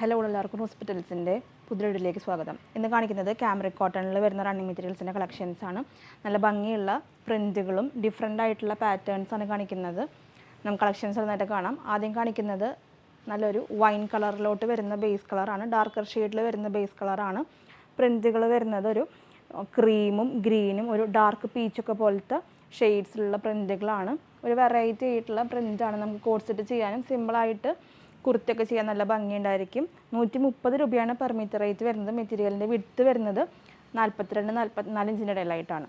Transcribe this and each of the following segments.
Hello എല്ലാവർക്കും ഹോസ്പിറ്റൽസിൻ്റെ പുതിയ വീഡിയോയിലേക്ക് സ്വാഗതം. ഇന്ന് കാണിക്കുന്നത് ക്യാമ്രിക് കോട്ടണിൽ വരുന്ന റണ്ണിങ് മെറ്റീരിയൽസിൻ്റെ കളക്ഷൻസാണ്. നല്ല ഭംഗിയുള്ള പ്രിൻറ്റുകളും ഡിഫറെൻ്റ് ആയിട്ടുള്ള പാറ്റേൺസാണ് കാണിക്കുന്നത്. നമുക്ക് കളക്ഷൻസ് നന്നായിട്ട് കാണാം. ആദ്യം കാണിക്കുന്നത് നല്ലൊരു വൈൻ കളറിലോട്ട് വരുന്ന ബേസ് കളറാണ്. ഡാർക്കർ ഷെയ്ഡിൽ വരുന്ന ബേസ് കളറാണ്. പ്രിൻറ്റുകൾ വരുന്നത് ഒരു ക്രീമും ഗ്രീനും ഒരു ഡാർക്ക് പീച്ചൊക്കെ പോലത്തെ ഷെയ്ഡ്സിലുള്ള പ്രിൻറ്റുകളാണ്. ഒരു വെറൈറ്റി ആയിട്ടുള്ള പ്രിൻറ്റാണ്. നമുക്ക് കോഡ് സെറ്റ് ചെയ്യാനും സിമ്പിളായിട്ട് കുർത്തിയൊക്കെ ചെയ്യാൻ നല്ല ഭംഗിയുണ്ടായിരിക്കും. 130 രൂപയാണ് പെർ മീറ്റർ റേറ്റ് വരുന്നത്. മെറ്റീരിയലിൻ്റെ വിഡ്ത്ത് വരുന്നത് 42-44 ഇഞ്ചിൻ്റെ ഇടയിലായിട്ടാണ്.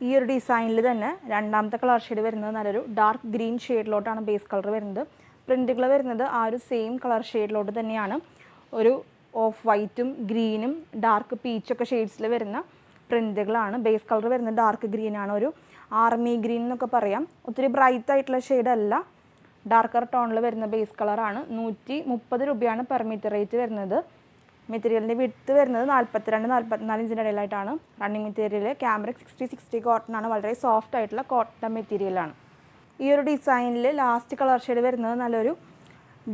ഈ ഒരു ഡിസൈനിൽ തന്നെ രണ്ടാമത്തെ കളർ ഷെയ്ഡ് വരുന്നത് നല്ലൊരു ഡാർക്ക് ഗ്രീൻ ഷെയ്ഡിലോട്ടാണ് ബേസ് കളർ വരുന്നത്. പ്രിൻറ്റുകൾ വരുന്നത് ആ ഒരു സെയിം കളർ ഷെയ്ഡിലോട്ട് തന്നെയാണ്. ഒരു ഓഫ് വൈറ്റും ഗ്രീനും ഡാർക്ക് പീച്ചൊക്കെ ഷെയ്ഡ്സിൽ വരുന്ന പ്രിൻറ്റുകളാണ്. ബേസ് കളർ വരുന്നത് ഡാർക്ക് ഗ്രീനാണ്. ഒരു ആർമി ഗ്രീൻ എന്നൊക്കെ പറയാം. ഒത്തിരി ബ്രൈറ്റ് ആയിട്ടുള്ള ഷെയ്ഡല്ല, ഡാർക്കർ ടോണിൽ വരുന്ന ബേസ് കളറാണ്. 130 രൂപയാണ് പെർ മീറ്റർ റേറ്റ് വരുന്നത്. മെറ്റീരിയലിൻ്റെ വിഡ്ത്ത് വരുന്നത് 42-44 ഇഞ്ചിൻ്റെ ഇടയിലായിട്ടാണ്. റണ്ണിങ് മെറ്റീരിയൽ ക്യാമ്രിക് 60 കോട്ടൺ ആണ്. വളരെ സോഫ്റ്റ് ആയിട്ടുള്ള കോട്ടൺ മെറ്റീരിയലാണ്. ഈ ഒരു ഡിസൈനിൽ ലാസ്റ്റ് കളർ ഷെയ്ഡ് വരുന്നത് നല്ലൊരു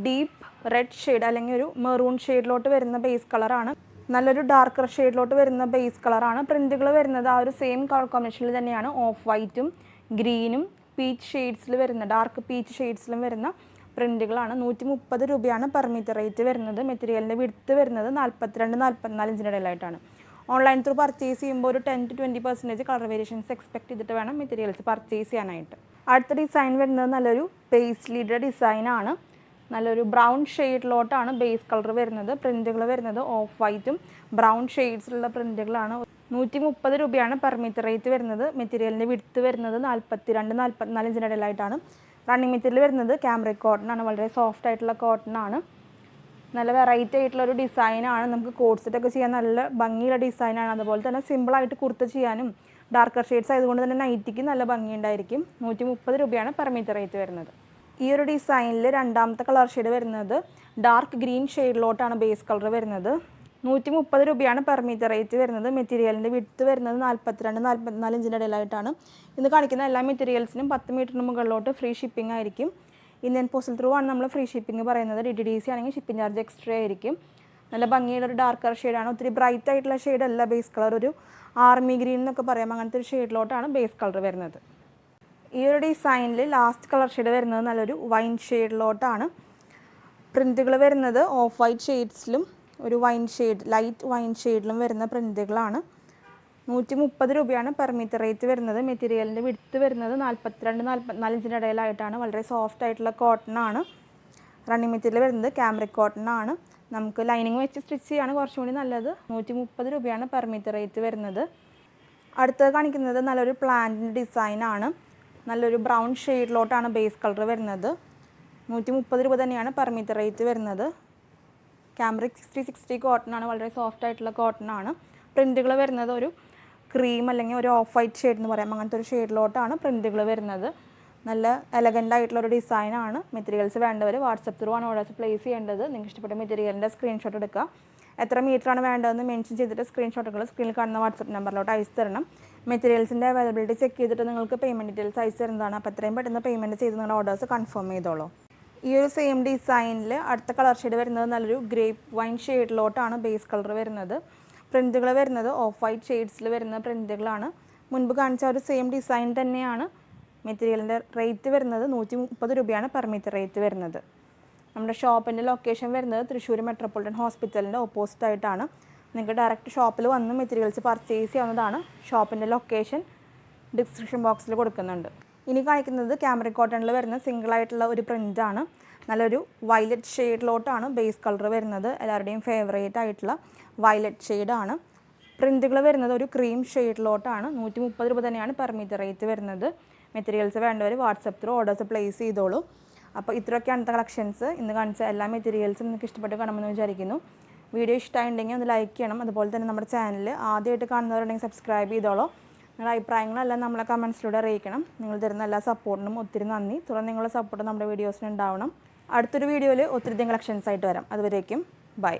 ഡീപ്പ് റെഡ് ഷെയ്ഡ് അല്ലെങ്കിൽ ഒരു മെറൂൺ ഷെയ്ഡിലോട്ട് വരുന്ന ബേസ് കളറാണ്. നല്ലൊരു ഡാർക്കർ ഷെയ്ഡിലോട്ട് വരുന്ന ബേസ് കളറാണ്. പ്രിൻറ്റുകൾ വരുന്നത് ആ ഒരു സെയിം കളർ കോമ്പിനേഷനിൽ തന്നെയാണ്. ഓഫ് വൈറ്റും ഗ്രീനും പീച്ച് ഷെയ്ഡ്സിൽ വരുന്ന ഡാർക്ക് പീച്ച് ഷെയ്ഡ്സിലും വരുന്ന പ്രിൻറ്റുകളാണ്. 130 രൂപയാണ് പെർ മീറ്റർ റേറ്റ് വരുന്നത്. മെറ്റീരിയലിൻ്റെ വിഡ്ത്ത് വരുന്നത് 42-44 ഇഞ്ചിൻ്റെ ഇടയിലായിട്ടാണ്. ഓൺലൈൻ ത്രൂ പർച്ചേസ് ചെയ്യുമ്പോൾ ഒരു 10-20% കളർ വേരിയേഷൻസ് എക്സ്പെക്ട് ചെയ്തിട്ട് വേണം മെറ്റീരിയൽസ് പർച്ചേസ് ചെയ്യാനായിട്ട്. അടുത്ത ഡിസൈൻ വരുന്നത് നല്ലൊരു പേസ്ലിയുടെ ഡിസൈനാണ്. നല്ലൊരു ബ്രൗൺ ഷെയ്ഡിലോട്ടാണ് ബേസ് കളർ വരുന്നത്. പ്രിൻറ്റുകൾ വരുന്നത് ഓഫ് വൈറ്റും ബ്രൗൺ ഷെയ്ഡ്സിലുള്ള പ്രിൻറ്റുകളാണ്. 130 രൂപയാണ് പെർ മീറ്റർ റേറ്റ് വരുന്നത്. മെറ്റീരിയലിൻ്റെ വിഡ്ത്ത് വരുന്നത് 42-44 ഇഞ്ചിൻ്റെ ഇടയിലായിട്ടാണ്. റണ്ണിങ് മെറ്റീരിയൽ വരുന്നത് ക്യാമ്രിക് കോട്ടൺ ആണ്. വളരെ സോഫ്റ്റ് ആയിട്ടുള്ള കോട്ടൺ ആണ്. നല്ല വെറൈറ്റി ആയിട്ടുള്ള ഒരു ഡിസൈനാണ്. നമുക്ക് കോഡ് സെറ്റൊക്കെ ചെയ്യാൻ നല്ല ഭംഗിയുള്ള ഡിസൈനാണ്. അതുപോലെ തന്നെ സിമ്പിളായിട്ട് കുർത്ത ചെയ്യാനും ഡാർക്കർ ഷെയ്ഡ്സ് ആയതുകൊണ്ട് തന്നെ നൈറ്റിക്ക് നല്ല ഭംഗിയുണ്ടായിരിക്കും. 130 രൂപയാണ് പെർ മീറ്റർ റേറ്റ് വരുന്നത്. ഈ ഒരു ഡിസൈനിൽ രണ്ടാമത്തെ കളർ ഷെയ്ഡ് വരുന്നത് ഡാർക്ക് ഗ്രീൻ ഷെയ്ഡിലോട്ടാണ് ബേസ് കളർ വരുന്നത്. 130 രൂപയാണ് പെർ മീറ്റർ റേറ്റ് വരുന്നത്. മെറ്റീരിയലിൻ്റെ വിഡ്ത്ത് വരുന്നത് 42-44 ഇഞ്ചിൻ്റെ ഇടയിലായിട്ടാണ്. ഇന്ന് കാണിക്കുന്ന എല്ലാ മെറ്റീരിയൽസിനും 10 മീറ്ററിന് മുകളിലോട്ട് ഫ്രീ ഷിപ്പിംഗ് ആയിരിക്കും. ഇന്ത്യൻ പോസ്റ്റൽ ത്രൂ ആണ് നമ്മൾ ഫ്രീ ഷിപ്പിംഗ് പറയുന്നത്. DTDC ആണെങ്കിൽ ഷിപ്പിംഗ് ചാർജ് എക്സ്ട്രാ ആയിരിക്കും. നല്ല ഭംഗിയുള്ള ഒരു ഡാർക്കർ ഷെയ്ഡാണ്. ഒത്തിരി ബ്രൈറ്റ് ആയിട്ടുള്ള ഷെയ്ഡല്ല ബേസ് കളർ. ഒരു ആർമി ഗ്രീൻ എന്നൊക്കെ പറയാം. അങ്ങനത്തെ ഒരു ഷെയ്ഡിലോട്ടാണ് ബേസ് കളർ വരുന്നത്. ഈ ഒരു ഡിസൈനിൽ ലാസ്റ്റ് കളർ ഷെയ്ഡ് വരുന്നത് നല്ലൊരു വൈൻ ഷെയ്ഡിലോട്ടാണ്. പ്രിൻറ്റുകൾ വരുന്നത് ഓഫ് വൈറ്റ് ഷെയ്ഡ്സിലും ഒരു വൈൻ ഷെയ്ഡ് ലൈറ്റ് വൈൻ ഷെയ്ഡിലും വരുന്ന പ്രിൻറ്റുകളാണ്. 130 രൂപയാണ് പെർ മീറ്റർ റേറ്റ് വരുന്നത്. മെറ്റീരിയലിൻ്റെ വിഡ്ത്ത് വരുന്നത് 42-44 ഇഞ്ചിൻ്റെ ഇടയിലായിട്ടാണ്. വളരെ സോഫ്റ്റ് ആയിട്ടുള്ള കോട്ടൺ ആണ്. റണ്ണിങ് മെറ്റീരിയൽ വരുന്നത് ക്യാമ്രിക് കോട്ടൺ ആണ്. നമുക്ക് ലൈനിങ് വെച്ച് സ്റ്റിച്ച് ചെയ്യാണ് കുറച്ചും കൂടി നല്ലത്. 130 രൂപയാണ് പെർ മീറ്റർ റേറ്റ് വരുന്നത്. അടുത്തത് കാണിക്കുന്നത് നല്ലൊരു പ്ലാന്റിൻ്റെ ഡിസൈനാണ്. നല്ലൊരു ബ്രൗൺ ഷെയ്ഡിലോട്ടാണ് ബേസ് കളർ വരുന്നത്. 130 രൂപ തന്നെയാണ് പെർ മീറ്റർ റേറ്റ് വരുന്നത്. ക്യാമ്രിക് 60 കോട്ടൺ ആണ്. വളരെ സോഫ്റ്റ് ആയിട്ടുള്ള കോട്ടൺ ആണ്. പ്രിൻറ്റുകൾ വരുന്നത് ഒരു ക്രീം അല്ലെങ്കിൽ ഒരു ഓഫ് വൈറ്റ് ഷെയ്ഡ് എന്ന് പറയാം. അങ്ങനത്തെ ഒരു ഷെയ്ഡിലോട്ടാണ് പ്രിൻറ്റുകൾ വരുന്നത്. നല്ല എലഗൻ്റ് ആയിട്ടുള്ളൊരു ഡിസൈനാണ്. മെറ്റീരിയൽസ് വേണ്ടവർ വാട്സപ്പ് ത്രൂ ആണ് ഓർഡേഴ്സ് പ്ലേസ് ചെയ്യേണ്ടത്. നിങ്ങൾക്ക് ഇഷ്ടപ്പെട്ട മെറ്റീരിയലിൻ്റെ സ്ക്രീൻഷോട്ട് എടുക്കുക. എത്ര മീറ്ററാണ് വേണ്ടതെന്ന് മെൻഷൻ ചെയ്തിട്ട് സ്ക്രീൻഷോട്ടുകൾ സ്ക്രീനിൽ കാണുന്ന വാട്സപ്പ് നമ്പറിലോട്ട് അയച്ചു തരണം. മെറ്റീരിയൽസിൻ്റെ അവൈലബിലിറ്റി ചെക്ക് ചെയ്തിട്ട് നിങ്ങൾക്ക് പേയ്മെൻറ്റ് ഡീറ്റെയിൽസ് അയച്ചു തരുന്നതാണ്. അപ്പോൾ എത്രയും പെട്ടെന്ന് പേയ്മെൻറ്റ് ചെയ്ത് നിങ്ങളുടെ ഓർഡേഴ്സ് കൺഫേം ചെയ്തോളൂ. ഈ ഒരു സെയിം ഡിസൈനിൽ അടുത്ത കളർ ഷെയ്ഡ് വരുന്നത് നല്ലൊരു ഗ്രേപ്പ് വൈൻ ഷെയ്ഡിലോട്ടാണ് ബേസ് കളർ വരുന്നത്. പ്രിൻറ്റുകൾ വരുന്നത് ഓഫ് വൈറ്റ് ഷെയ്ഡ്സിൽ വരുന്ന പ്രിൻറ്റുകളാണ്. മുൻപ് കാണിച്ച ഒരു സെയിം ഡിസൈൻ തന്നെയാണ്. മെറ്റീരിയലിൻ്റെ റേറ്റ് വരുന്നത് 130 രൂപയാണ് പെർ മീറ്റർ റേറ്റ് വരുന്നത്. നമ്മുടെ ഷോപ്പിൻ്റെ ലൊക്കേഷൻ വരുന്നത് തൃശ്ശൂർ മെട്രോപൊളിറ്റൻ ഹോസ്പിറ്റലിൻ്റെ ഓപ്പോസിറ്റ് ആയിട്ടാണ്. നിങ്ങൾക്ക് ഡയറക്റ്റ് ഷോപ്പിൽ വന്ന് മെറ്റീരിയൽസ് പർച്ചേസ് ചെയ്യാവുന്നതാണ്. ഷോപ്പിൻ്റെ ലൊക്കേഷൻ ഡിസ്ക്രിപ്ഷൻ ബോക്സിൽ കൊടുക്കുന്നുണ്ട്. ഇനി കാണിക്കുന്നത് ക്യാമ്രിക് കോട്ടണിൽ വരുന്ന സിംഗിളായിട്ടുള്ള ഒരു പ്രിൻ്റാണ്. നല്ലൊരു വയലറ്റ് ഷെയ്ഡിലോട്ടാണ് ബേസ് കളർ വരുന്നത്. എല്ലാവരുടെയും ഫേവറേറ്റ് ആയിട്ടുള്ള വയലറ്റ് ഷെയ്ഡാണ്. പ്രിൻറ്റുകൾ വരുന്നത് ഒരു ക്രീം ഷെയ്ഡിലോട്ടാണ്. 130 രൂപ തന്നെയാണ് പെർ മീറ്റർ റേറ്റ് വരുന്നത്. മെറ്റീരിയൽസ് വേണ്ടവർ വാട്സപ്പ് ത്രൂ ഓർഡേഴ്സ് പ്ലേസ് ചെയ്തോളൂ. അപ്പോൾ ഇത്രയൊക്കെയാണ് ഇന്നത്തെ കളക്ഷൻസ്. ഇന്ന് കാണിച്ച എല്ലാ മെറ്റീരിയൽസും നിങ്ങൾക്ക് ഇഷ്ടപ്പെട്ട് കാണുമെന്ന് വിചാരിക്കുന്നു. വീഡിയോ ഇഷ്ടമായിട്ടുണ്ടെങ്കിൽ ഒന്ന് ലൈക്ക് ചെയ്യണം. അതുപോലെ തന്നെ നമ്മുടെ ചാനൽ ആദ്യമായിട്ട് കാണുന്നവരുണ്ടെങ്കിൽ സബ്സ്ക്രൈബ് ചെയ്തോളൂ. നിങ്ങളുടെ അഭിപ്രായങ്ങളെല്ലാം നമ്മളെ കമൻസിലൂടെ അറിയിക്കണം. നിങ്ങൾ തരുന്ന എല്ലാ സപ്പോർട്ടിനും ഒത്തിരി നന്ദി. തുടർന്ന് നിങ്ങളുടെ സപ്പോർട്ട് നമ്മുടെ വീഡിയോസിന് ഉണ്ടാവണം. അടുത്തൊരു വീഡിയോയിൽ ഒത്തിരി കളക്ഷൻസ് ആയിട്ട് വരാം. അതുവരേക്കും ബൈ.